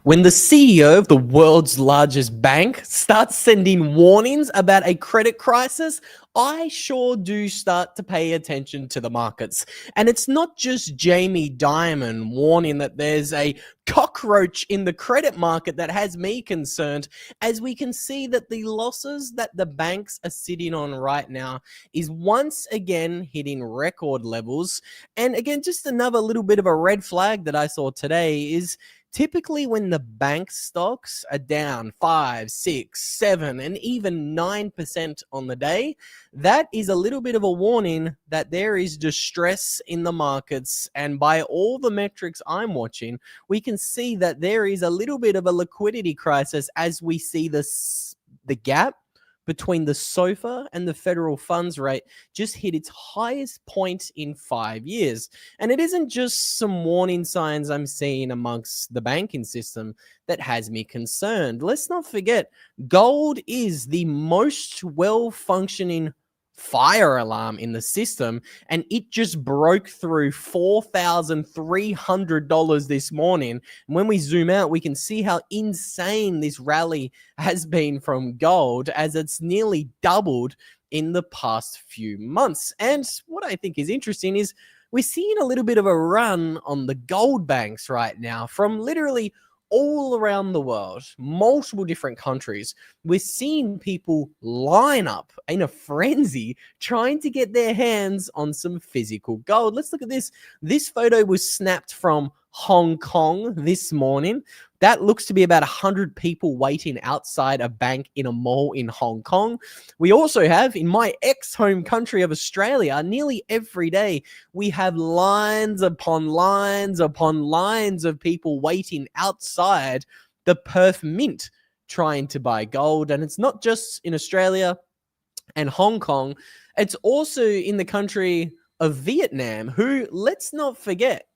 When the CEO of the world's largest bank starts sending warnings about a credit crisis, I sure do start to pay attention to the markets. And it's not just Jamie Dimon warning that there's a cockroach in the credit market that has me concerned, as we can see that the losses that the banks are sitting on right now is once again hitting record levels. And again, just another little bit of a red flag that I saw today is typically when the bank stocks are down 5, 6, 7, and even 9% on the day, that is a little bit of a warning that there is distress in the markets. And by all the metrics I'm watching, we can see that there is a little bit of a liquidity crisis as we see the gap between the SOFR and the federal funds rate just hit its highest point in 5 years. And it isn't just some warning signs I'm seeing amongst the banking system that has me concerned. Let's not forget, gold is the most well-functioning fire alarm in the system, and it just broke through $4,300 this morning. And when we zoom out, we can see how insane this rally has been from gold, as it's nearly doubled in the past few months. And what I think is interesting is we're seeing a little bit of a run on the gold banks right now from literally all around the world, multiple different countries. We're seeing people line up in a frenzy trying to get their hands on some physical gold. Let's look at this. This photo was snapped from Hong Kong this morning. That looks to be about 100 people waiting outside a bank in a mall in Hong Kong. We also have, in my ex-home country of Australia, nearly every day, we have lines upon lines upon lines of people waiting outside the Perth Mint trying to buy gold. And it's not just in Australia and Hong Kong, it's also in the country of Vietnam, who, let's not forget,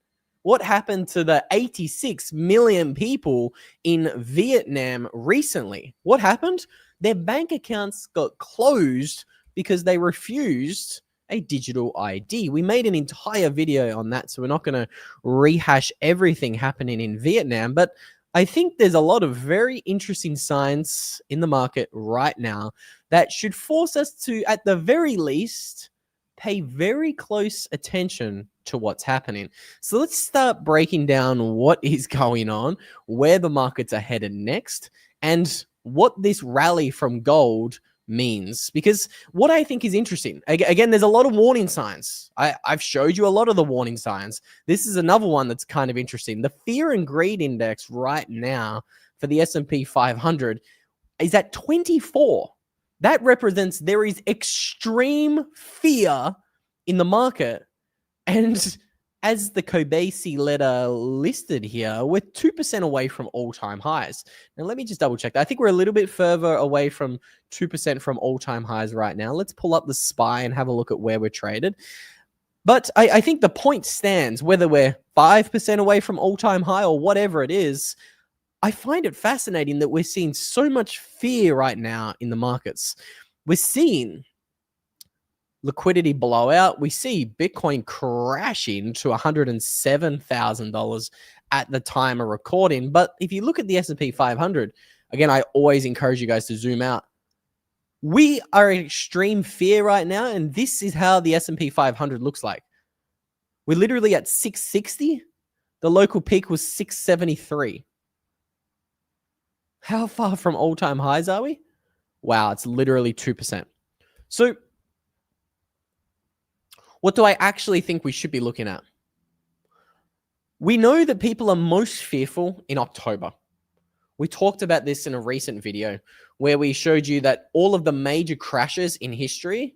what happened to the 86 million people in Vietnam recently? What happened? Their bank accounts got closed because they refused a digital ID. We made an entire video on that, so we're not going to rehash everything happening in Vietnam, but I think there's a lot of very interesting signs in the market right now that should force us to, at the very least, pay very close attention to what's happening. So let's start breaking down what is going on, where the markets are headed next, and what this rally from gold means. Because what I think is interesting, again, there's a lot of warning signs. I've showed you a lot of the warning signs. This is another one that's kind of interesting. The fear and greed index right now for the S&P 500 is at 24. That represents there is extreme fear in the market. And as the Kobeissi letter listed here, we're 2% away from all-time highs. Now, let me just double check that. I think we're a little bit further away from 2% from all-time highs right now. Let's pull up the SPY and have a look at where we're traded. But I think the point stands, whether we're 5% away from all-time high or whatever it is. I find it fascinating that we're seeing so much fear right now in the markets. We're seeing liquidity blowout. We see Bitcoin crashing to $107,000 at the time of recording. But if you look at the S&P 500, again, I always encourage you guys to zoom out. We are in extreme fear right now, and this is how the S&P 500 looks like. We're literally at 660. The local peak was 673. How far from all-time highs are we? Wow, it's literally 2%. So what do I actually think we should be looking at? We know that people are most fearful in October. We talked about this in a recent video where we showed you that all of the major crashes in history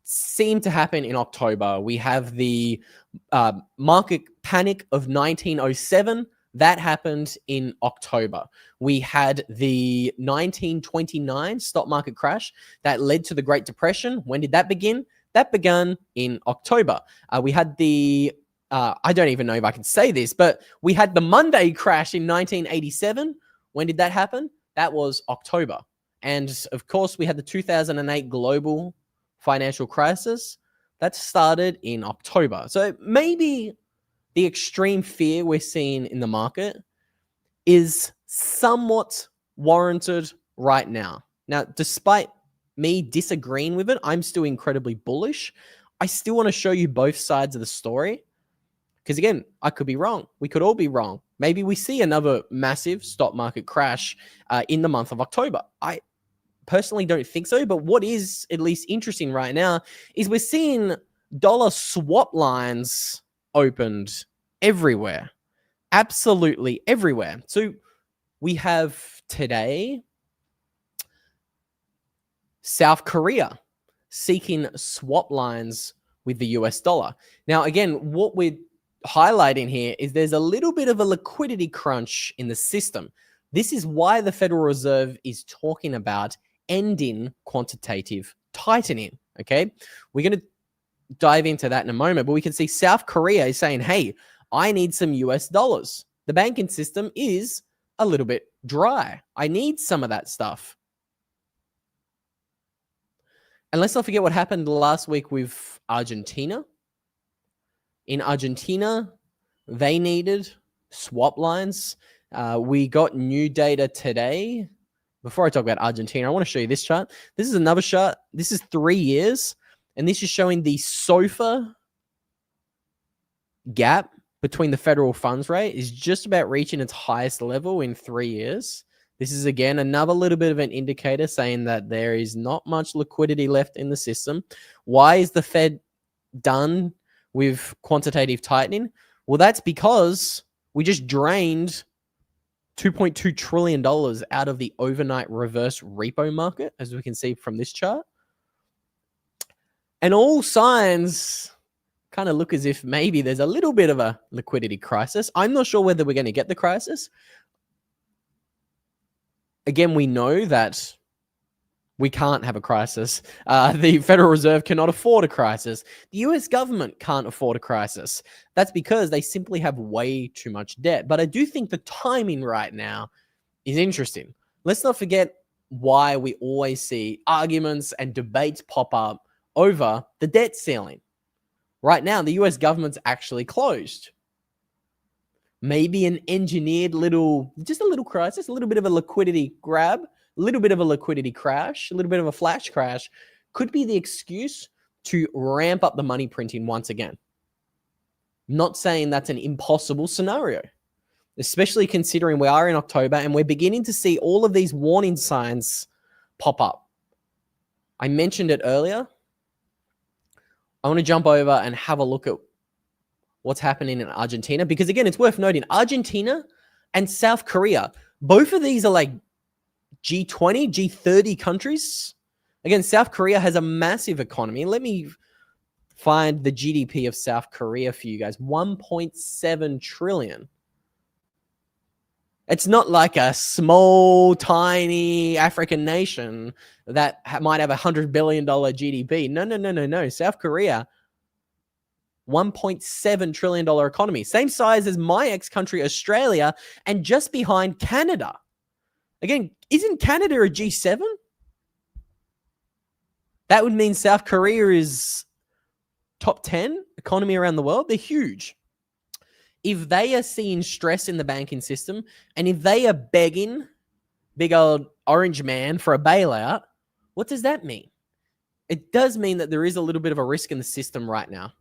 seem to happen in October. We have the market panic of 1907. That happened in October. We had the 1929 stock market crash that led to the Great Depression. When did that begin? That began in October. We had the, I don't even know if I can say this, but we had the Monday crash in 1987. When did that happen? That was October. And of course, we had the 2008 global financial crisis. That started in October. So maybe the extreme fear we're seeing in the market is somewhat warranted right now. Now, despite me disagreeing with it, I'm still incredibly bullish. I still want to show you both sides of the story because, again, I could be wrong. We could all be wrong. Maybe we see another massive stock market crash in the month of October. I personally don't think so, but what is at least interesting right now is we're seeing dollar swap lines opened everywhere. Absolutely everywhere. So we have today South Korea seeking swap lines with the US dollar. Now, again, what we're highlighting here is there's a little bit of a liquidity crunch in the system. This is why the Federal Reserve is talking about ending quantitative tightening. Okay. We're going to dive into that in a moment, but we can see South Korea is saying, hey, I need some US dollars. The banking system is a little bit dry. I need some of that stuff. And let's not forget what happened last week with Argentina. In Argentina, they needed swap lines. We got new data today. Before I talk about Argentina, I want to show you this chart. This is another chart. This is 3 years. And this is showing the SOFR gap between the federal funds rate is just about reaching its highest level in 3 years. This is, again, another little bit of an indicator saying that there is not much liquidity left in the system. Why is the Fed done with quantitative tightening? Well, that's because we just drained $2.2 trillion out of the overnight reverse repo market, as we can see from this chart. And all signs kind of look as if maybe there's a little bit of a liquidity crisis. I'm not sure whether we're going to get the crisis. Again, we know that we can't have a crisis. The Federal Reserve cannot afford a crisis. The US government can't afford a crisis. That's because they simply have way too much debt. But I do think the timing right now is interesting. Let's not forget why we always see arguments and debates pop up over the debt ceiling. Right now, the US government's actually closed. Maybe an engineered just a little crisis, a little bit of a liquidity grab, a little bit of a liquidity crash, a little bit of a flash crash could be the excuse to ramp up the money printing once again. Not saying that's an impossible scenario, especially considering we are in October and we're beginning to see all of these warning signs pop up. I mentioned it earlier. I want to jump over and have a look at what's happening in Argentina, because again, it's worth noting Argentina and South Korea, both of these are like G20, G30 countries. Again, South Korea has a massive economy. Let me find the GDP of South Korea for you guys. 1.7 trillion. It's not like a small, tiny African nation that might have $100 billion GDP. No. South Korea, $1.7 trillion economy. Same size as my ex-country, Australia, and just behind Canada. Again, isn't Canada a G7? That would mean South Korea is top 10 economy around the world. They're huge. If they are seeing stress in the banking system, and if they are begging big old orange man for a bailout, what does that mean? It does mean that there is a little bit of a risk in the system right now.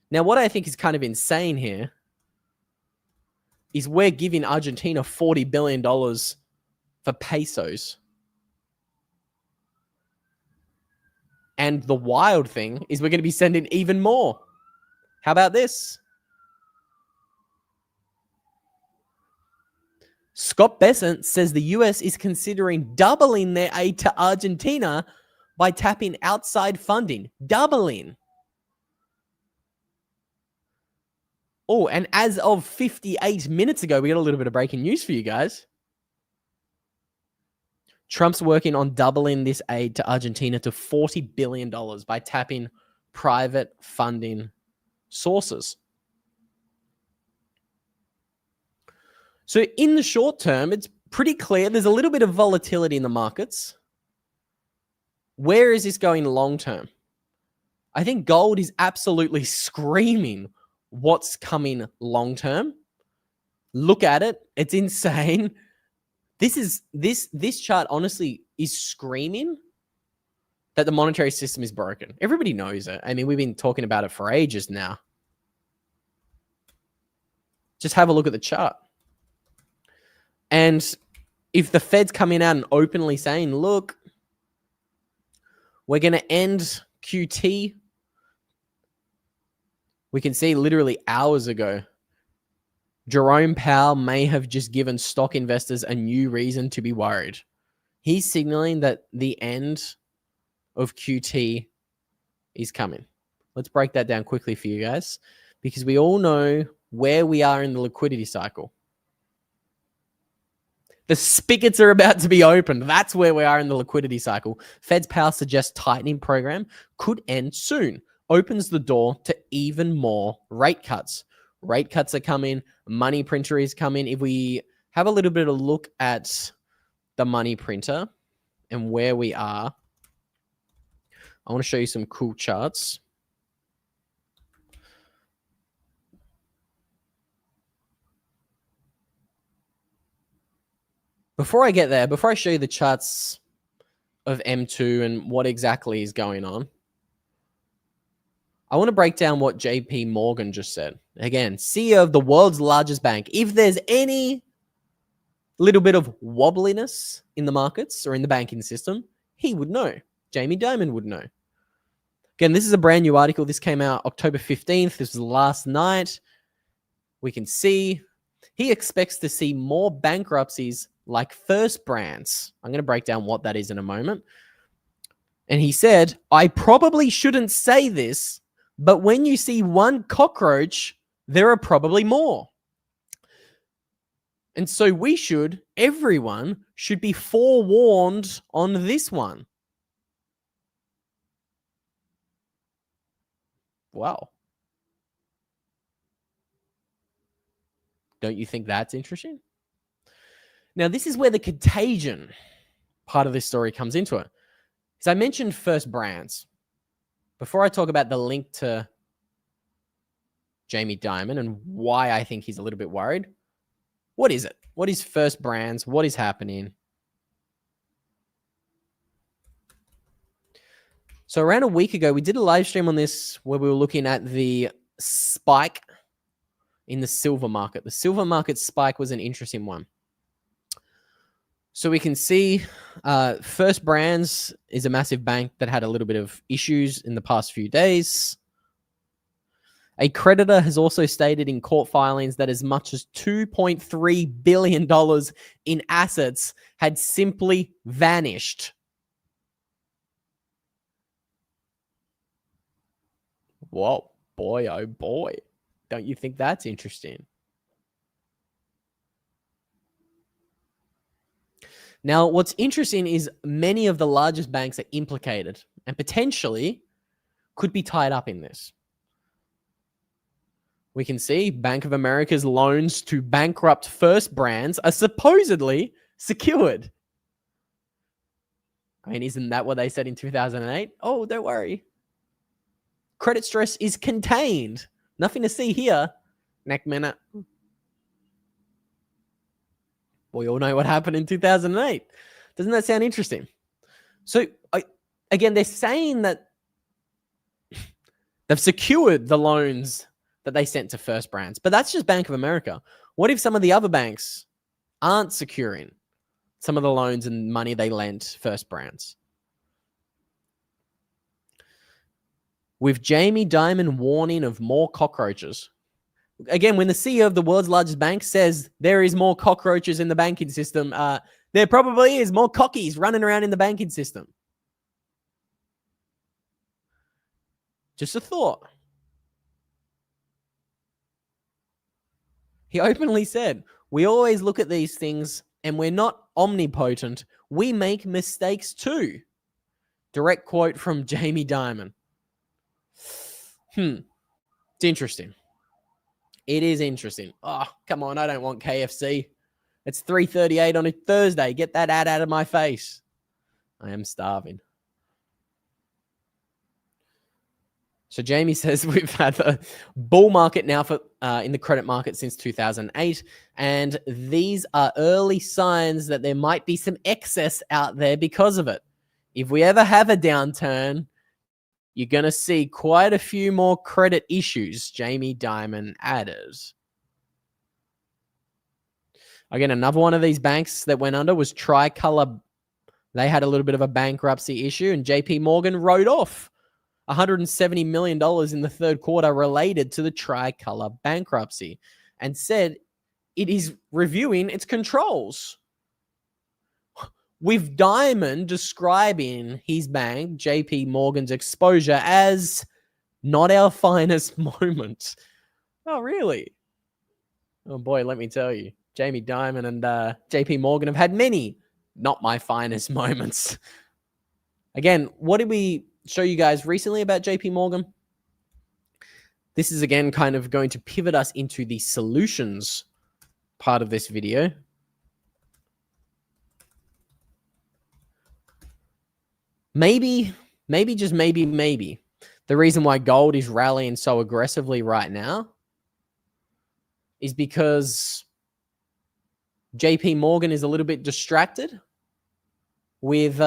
Now, what I think is kind of insane here is we're giving Argentina $40 billion for pesos. And the wild thing is we're going to be sending even more. How about this? Scott Bessent says the US is considering doubling their aid to Argentina by tapping outside funding. Doubling. Oh, and as of 58 minutes ago, we got a little bit of breaking news for you guys. Trump's working on doubling this aid to Argentina to $40 billion by tapping private funding sources. So in the short term, it's pretty clear there's a little bit of volatility in the markets. Where is this going long term? I think gold is absolutely screaming what's coming long term. Look at it. It's insane. This chart honestly is screaming that the monetary system is broken. Everybody knows it. I mean, we've been talking about it for ages now. Just have a look at the chart. And if the Fed's coming out and openly saying, look, we're going to end QT, we can see literally hours ago, Jerome Powell may have just given stock investors a new reason to be worried. He's signaling that the end of QT is coming. Let's break that down quickly for you guys, because we all know where we are in the liquidity cycle. The spigots are about to be opened. That's where we are in the liquidity cycle. Fed's Powell suggests tightening program could end soon. Opens the door to even more rate cuts. Rate cuts are coming. Money printer is coming. If we have a little bit of a look at the money printer and where we are, I want to show you some cool charts. Before I get there, before I show you the charts of M2 and what exactly is going on, I want to break down what JP Morgan just said. Again, CEO of the world's largest bank. If there's any little bit of wobbliness in the markets or in the banking system, he would know. Jamie Dimon would know. Again, this is a brand new article. This came out October 15th. This was last night. We can see he expects to see more bankruptcies like First Brands. I'm going to break down what that is in a moment. And he said, I probably shouldn't say this, but when you see one cockroach, there are probably more. And so everyone should be forewarned on this one. Wow. Don't you think that's interesting? Now, this is where the contagion part of this story comes into it. As I mentioned First Brands, before I talk about the link to Jamie Dimon and why I think he's a little bit worried, what is it? What is First Brands? What is happening? So around a week ago, we did a live stream on this where we were looking at the spike in the silver market. The silver market spike was an interesting one. So we can see First Brands is a massive bank that had a little bit of issues in the past few days. A creditor has also stated in court filings that as much as $2.3 billion in assets had simply vanished. Whoa, boy, oh boy. Don't you think that's interesting? Now, what's interesting is many of the largest banks are implicated and potentially could be tied up in this. We can see Bank of America's loans to bankrupt First Brands are supposedly secured. I mean, isn't that what they said in 2008? Oh, don't worry. Credit stress is contained. Nothing to see here. Next minute. We all know what happened in 2008. Doesn't that sound interesting? So, again, they're saying that they've secured the loans that they sent to First Brands, but that's just Bank of America. What if some of the other banks aren't securing some of the loans and money they lent First Brands? With Jamie Dimon warning of more cockroaches. Again, when the CEO of the world's largest bank says there is more cockroaches in the banking system, there probably is more cockies running around in the banking system. Just a thought. He openly said, we always look at these things and we're not omnipotent. We make mistakes too. Direct quote from Jamie Dimon. It's interesting. It is interesting. Oh, come on. I don't want KFC. It's 3:38 on a Thursday. Get that ad out of my face. I am starving. So Jamie says we've had the bull market now for in the credit market since 2008, and these are early signs that there might be some excess out there because of it. If we ever have a downturn, you're going to see quite a few more credit issues, Jamie Dimon added. Again, another one of these banks that went under was Tricolor. They had a little bit of a bankruptcy issue, and JP Morgan wrote off $170 million in the third quarter related to the Tricolor bankruptcy and said it is reviewing its controls. With Dimon describing his bank, JP Morgan's exposure, as not our finest moment. Oh, really? Oh, boy, let me tell you. Jamie Dimon and JP Morgan have had many not my finest moments. Again, what did we show you guys recently about JP Morgan? This is, again, kind of going to pivot us into the solutions part of this video. Maybe, just maybe, the reason why gold is rallying so aggressively right now is because JP Morgan is a little bit distracted with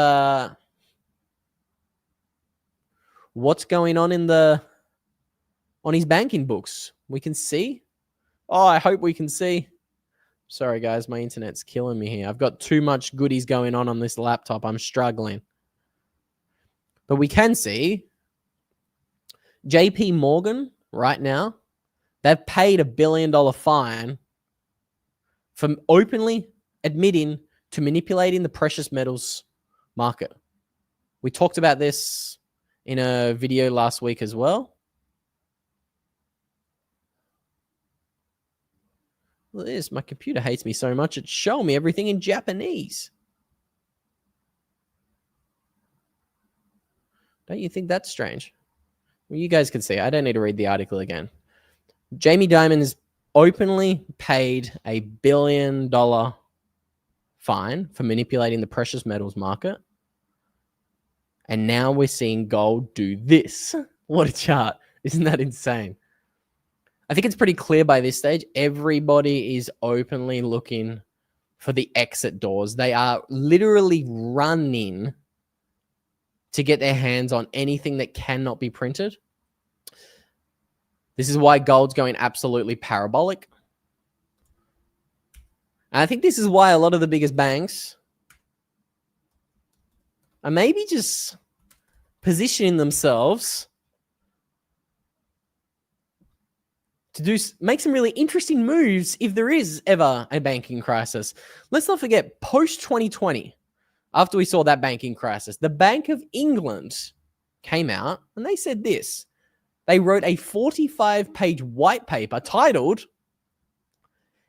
what's going on on his banking books. We can see. Oh, I hope we can see. Sorry, guys, my internet's killing me here. I've got too much goodies going on this laptop. I'm struggling. But we can see JP Morgan right now, they've paid $1 billion fine for openly admitting to manipulating the precious metals market. We talked about this in a video last week as well. Look at this. My computer hates me so much, it's showing me everything in Japanese. Don't you think that's strange? Well, you guys can see. I don't need to read the article again. Jamie Dimon has openly paid $1 billion fine for manipulating the precious metals market. And now we're seeing gold do this. What a chart. Isn't that insane? I think it's pretty clear by this stage, everybody is openly looking for the exit doors. They are literally running to get their hands on anything that cannot be printed. This is why gold's going absolutely parabolic. And I think this is why a lot of the biggest banks are maybe just positioning themselves to make some really interesting moves if there is ever a banking crisis. Let's not forget, post-2020, after we saw that banking crisis, the Bank of England came out and they said this. They wrote a 45-page white paper titled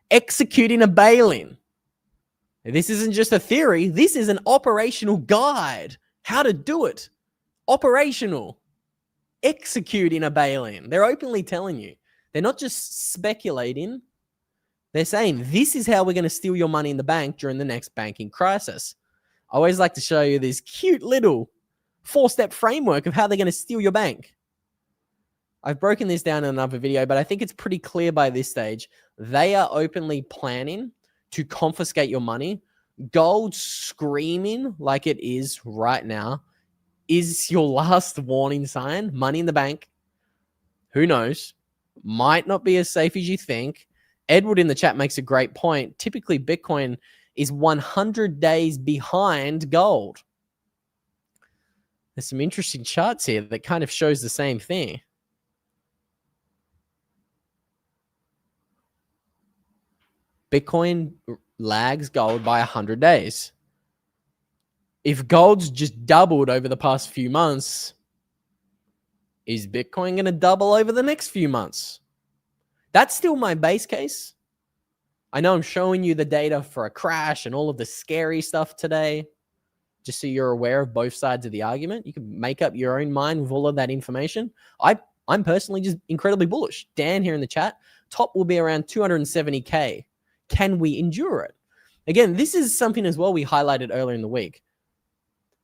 Executing a Bail-in. This isn't just a theory. This is an operational guide. How to do it. Operational. Executing a bail-in. They're openly telling you. They're not just speculating. They're saying this is how we're going to steal your money in the bank during the next banking crisis. I always like to show you this cute little 4-step framework of how they're going to steal your bank. I've broken this down in another video, but I think it's pretty clear by this stage. They are openly planning to confiscate your money. Gold screaming like it is right now is your last warning sign. Money in the bank. Who knows? Might not be as safe as you think. Edward in the chat makes a great point. Typically, Bitcoin is 100 days behind gold. There's some interesting charts here that kind of shows the same thing. Bitcoin lags gold by 100 days. If gold's just doubled over the past few months, is Bitcoin going to double over the next few months? That's still my base case. I know I'm showing you the data for a crash and all of the scary stuff today, just so you're aware of both sides of the argument. You can make up your own mind with all of that information. I'm personally just incredibly bullish. Dan here in the chat, top will be around 270K. Can we endure it? Again, this is something as well we highlighted earlier in the week.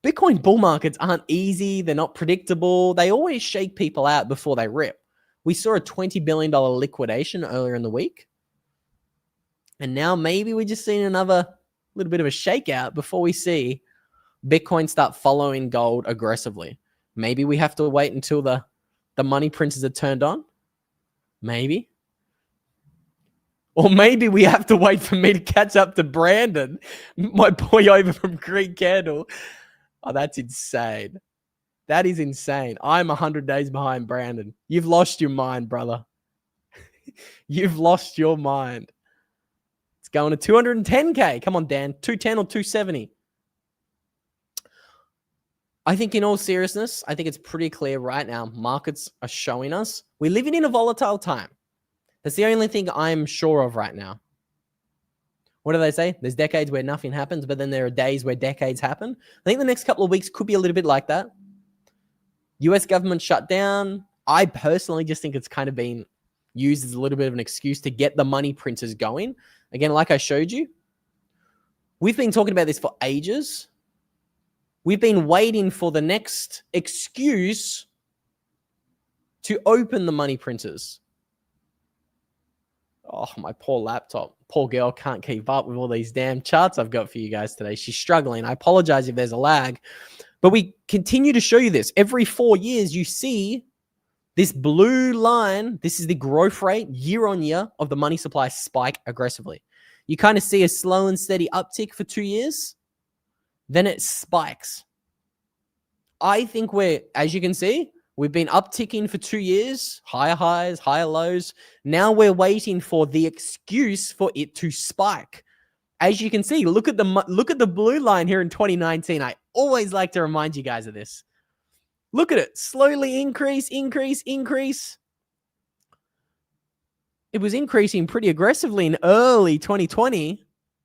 Bitcoin bull markets aren't easy. They're not predictable. They always shake people out before they rip. We saw a $20 billion liquidation earlier in the week. And now maybe we're just seeing another little bit of a shakeout before we see Bitcoin start following gold aggressively. Maybe we have to wait until the money printers are turned on. Maybe. Or maybe we have to wait for me to catch up to Brandon, my boy over from Green Candle. Oh, that's insane. That is insane. I'm 100 days behind Brandon. You've lost your mind, brother. You've lost your mind. It's going to 210K. Come on, Dan. 210 or 270. I think in all seriousness, I think it's pretty clear right now. Markets are showing us we're living in a volatile time. That's the only thing I'm sure of right now. What do they say? There's decades where nothing happens, but then there are days where decades happen. I think the next couple of weeks could be a little bit like that. US government shut down. I personally just think it's kind of been used as a little bit of an excuse to get the money printers going. Again, like I showed you, we've been talking about this for ages. We've been waiting for the next excuse to open the money printers. Oh, my poor laptop. Poor girl can't keep up with all these damn charts I've got for you guys today. She's struggling. I apologize if there's a lag. But we continue to show you this. Every 4 years, you see this blue line. This is the growth rate year on year of the money supply spike aggressively. You kind of see a slow and steady uptick for 2 years. Then it spikes. I think as you can see, we've been upticking for 2 years, higher highs, higher lows. Now we're waiting for the excuse for it to spike. As you can see, look at the blue line here in 2019. I always like to remind you guys of this. Look at it. Slowly increase, increase, increase. It was increasing pretty aggressively in early 2020.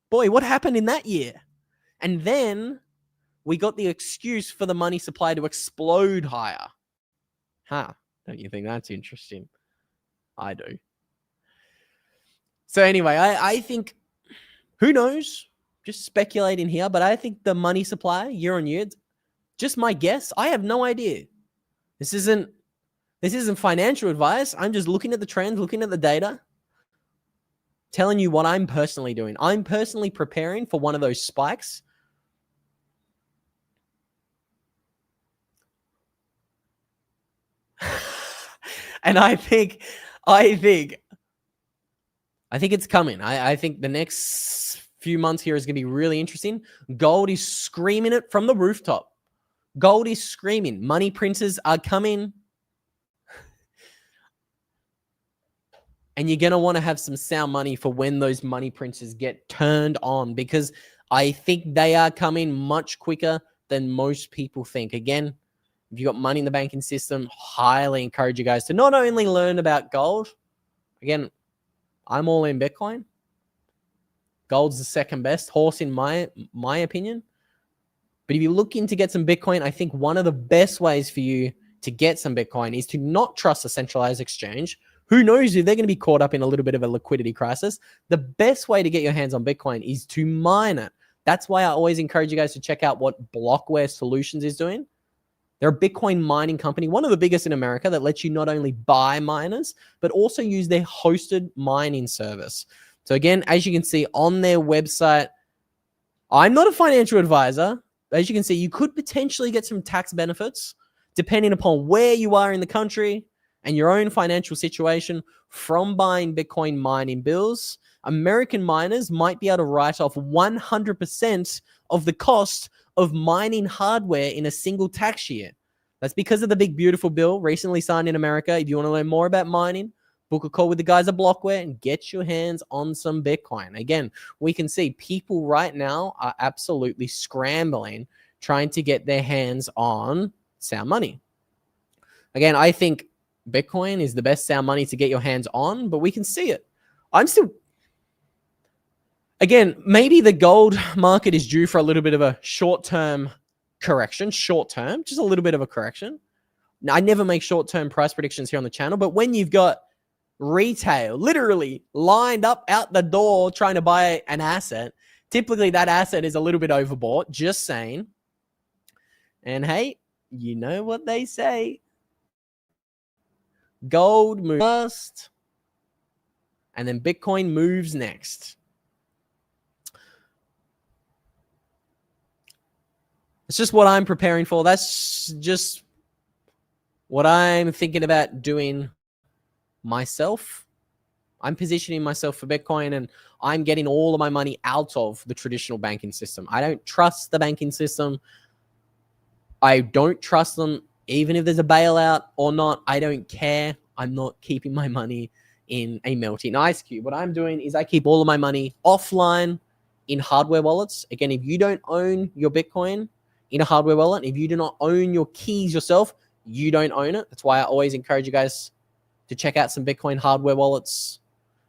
Boy, what happened in that year? And then we got the excuse for the money supply to explode higher. Huh. Don't you think that's interesting? I do. So anyway, I think, who knows? Just speculating here, but I think the money supply year on year, just my guess. I have no idea. This isn't financial advice. I'm just looking at the trends, looking at the data, telling you what I'm personally doing. I'm personally preparing for one of those spikes. And I think it's coming. I think the next few months here is going to be really interesting. Gold is screaming it from the rooftop. Gold is screaming. Money printers are coming. And you're going to want to have some sound money for when those money printers get turned on, because I think they are coming much quicker than most people think. Again, if you've got money in the banking system, highly encourage you guys to not only learn about gold. Again, I'm all in Bitcoin. Gold's the second best horse in my opinion. But if you're looking to get some Bitcoin, I think one of the best ways for you to get some Bitcoin is to not trust a centralized exchange. Who knows if they're going to be caught up in a little bit of a liquidity crisis. The best way to get your hands on Bitcoin is to mine it. That's why I always encourage you guys to check out what Blockware Solutions is doing. They're a Bitcoin mining company, one of the biggest in America, that lets you not only buy miners, but also use their hosted mining service. So again, as you can see on their website, I'm not a financial advisor. As you can see, you could potentially get some tax benefits depending upon where you are in the country and your own financial situation from buying Bitcoin mining bills. American miners might be able to write off 100% of the cost of mining hardware in a single tax year. That's because of the big, beautiful bill recently signed in America. If you want to learn more about mining, book a call with the guys at Blockware and get your hands on some Bitcoin. Again, we can see people right now are absolutely scrambling, trying to get their hands on sound money. Again, I think Bitcoin is the best sound money to get your hands on, but we can see it. Again, maybe the gold market is due for a little bit of a short-term correction. Short-term, just a little bit of a correction. Now, I never make short-term price predictions here on the channel, but when you've got retail literally lined up out the door trying to buy an asset, typically that asset is a little bit overbought, just saying. And hey, you know what they say. Gold moves first, and then Bitcoin moves next. It's just what I'm preparing for. That's just what I'm thinking about doing myself. I'm positioning myself for Bitcoin, and I'm getting all of my money out of the traditional banking system. I don't trust the banking system. I don't trust them. Even if there's a bailout or not, I don't care. I'm not keeping my money in a melting ice cube. What I'm doing is I keep all of my money offline in hardware wallets. Again, if you don't own your Bitcoin in a hardware wallet, if you do not own your keys yourself, you don't own it. That's why I always encourage you guys to check out some Bitcoin hardware wallets.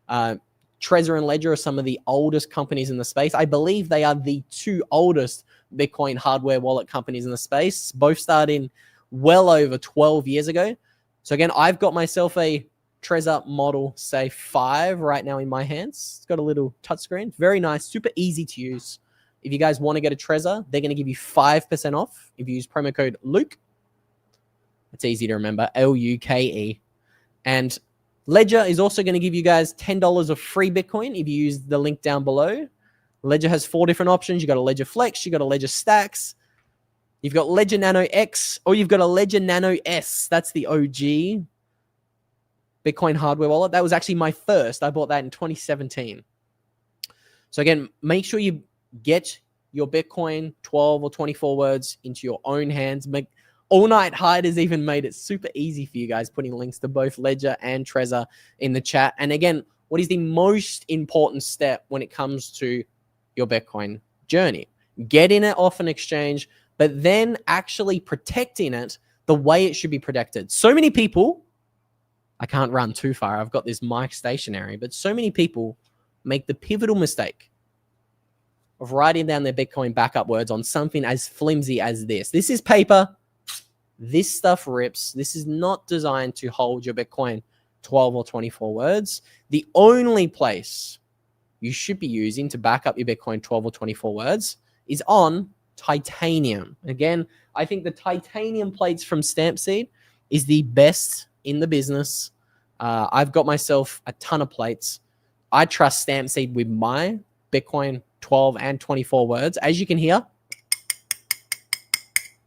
Trezor and Ledger are some of the oldest companies in the space. I believe they are the two oldest Bitcoin hardware wallet companies in the space, both starting well over 12 years ago. So again, I've got myself a Trezor Model, say 5 right now in my hands. It's got a little touchscreen. Very nice, super easy to use. If you guys want to get a Trezor, they're going to give you 5% off if you use promo code Luke. It's easy to remember, Luke. And Ledger is also going to give you guys $10 of free Bitcoin if you use the link down below. Ledger has 4 different options. You got a Ledger Flex, you got a Ledger Stacks, you've got Ledger Nano X, or you've got a Ledger Nano S. That's the OG Bitcoin hardware wallet. That was actually my first. I bought that in 2017. So again, make sure you get your Bitcoin 12 or 24 words into your own hands. All Night Hide has even made it super easy for you guys, putting links to both Ledger and Trezor in the chat. And again, what is the most important step when it comes to your Bitcoin journey? Getting it off an exchange, but then actually protecting it the way it should be protected. So many people, I can't run too far, I've got this mic stationary, but so many people make the pivotal mistake of writing down their Bitcoin backup words on something as flimsy as this. This is paper. This stuff rips. This is not designed to hold your Bitcoin 12 or 24 words. The only place you should be using to back up your Bitcoin 12 or 24 words is on titanium. Again, I think the titanium plates from Stampseed is the best in the business. I've got myself a ton of plates. I trust Stampseed with my Bitcoin 12 and 24 words. As you can hear,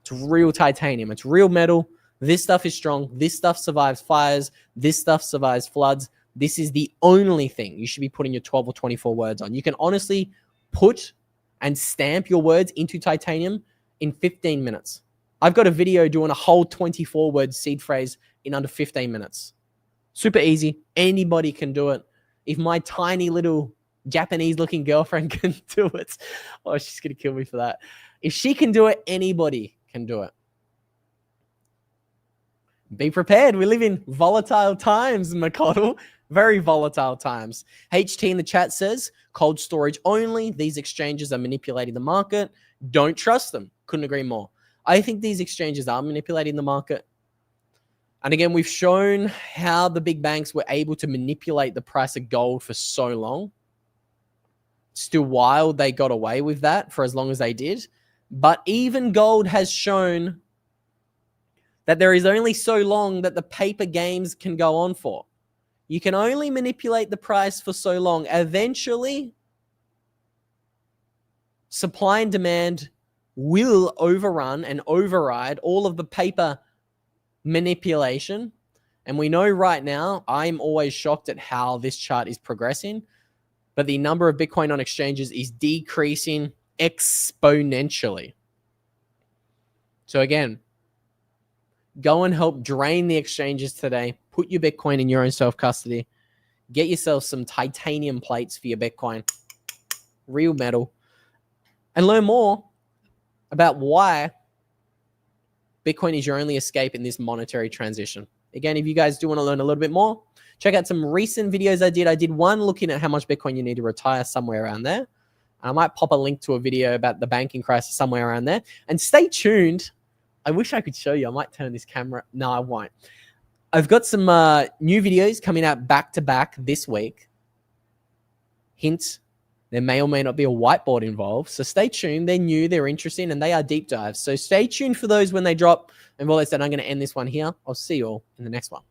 it's real titanium. It's real metal. This stuff is strong. This stuff survives fires. This stuff survives floods. This is the only thing you should be putting your 12 or 24 words on. You can honestly put and stamp your words into titanium in 15 minutes. I've got a video doing a whole 24-word seed phrase in under 15 minutes. Super easy. Anybody can do it. If my tiny little Japanese-looking girlfriend can do it, oh, she's going to kill me for that. If she can do it, anybody can do it. Be prepared. We live in volatile times, McConnell. Very volatile times. HT in the chat says, cold storage only. These exchanges are manipulating the market. Don't trust them. Couldn't agree more. I think these exchanges are manipulating the market. And again, we've shown how the big banks were able to manipulate the price of gold for so long. It's still wild they got away with that for as long as they did. But even gold has shown that there is only so long that the paper games can go on for. You can only manipulate the price for so long. Eventually, supply and demand will overrun and override all of the paper manipulation. And we know right now, I'm always shocked at how this chart is progressing, but the number of Bitcoin on exchanges is decreasing exponentially. So again, go and help drain the exchanges today. Put your Bitcoin in your own self-custody. Get yourself some titanium plates for your Bitcoin. Real metal. And learn more about why Bitcoin is your only escape in this monetary transition. Again, if you guys do want to learn a little bit more, check out some recent videos I did. I did one looking at how much Bitcoin you need to retire, somewhere around there. I might pop a link to a video about the banking crisis somewhere around there. And stay tuned. I wish I could show you. I might turn this camera. No, I won't. I've got some new videos coming out back to back this week. Hint, There may or may not be a whiteboard involved. So stay tuned. They're new, they're interesting, and they are deep dives. So stay tuned for those when they drop. And with all that said, I'm going to end this one here. I'll see you all in the next one.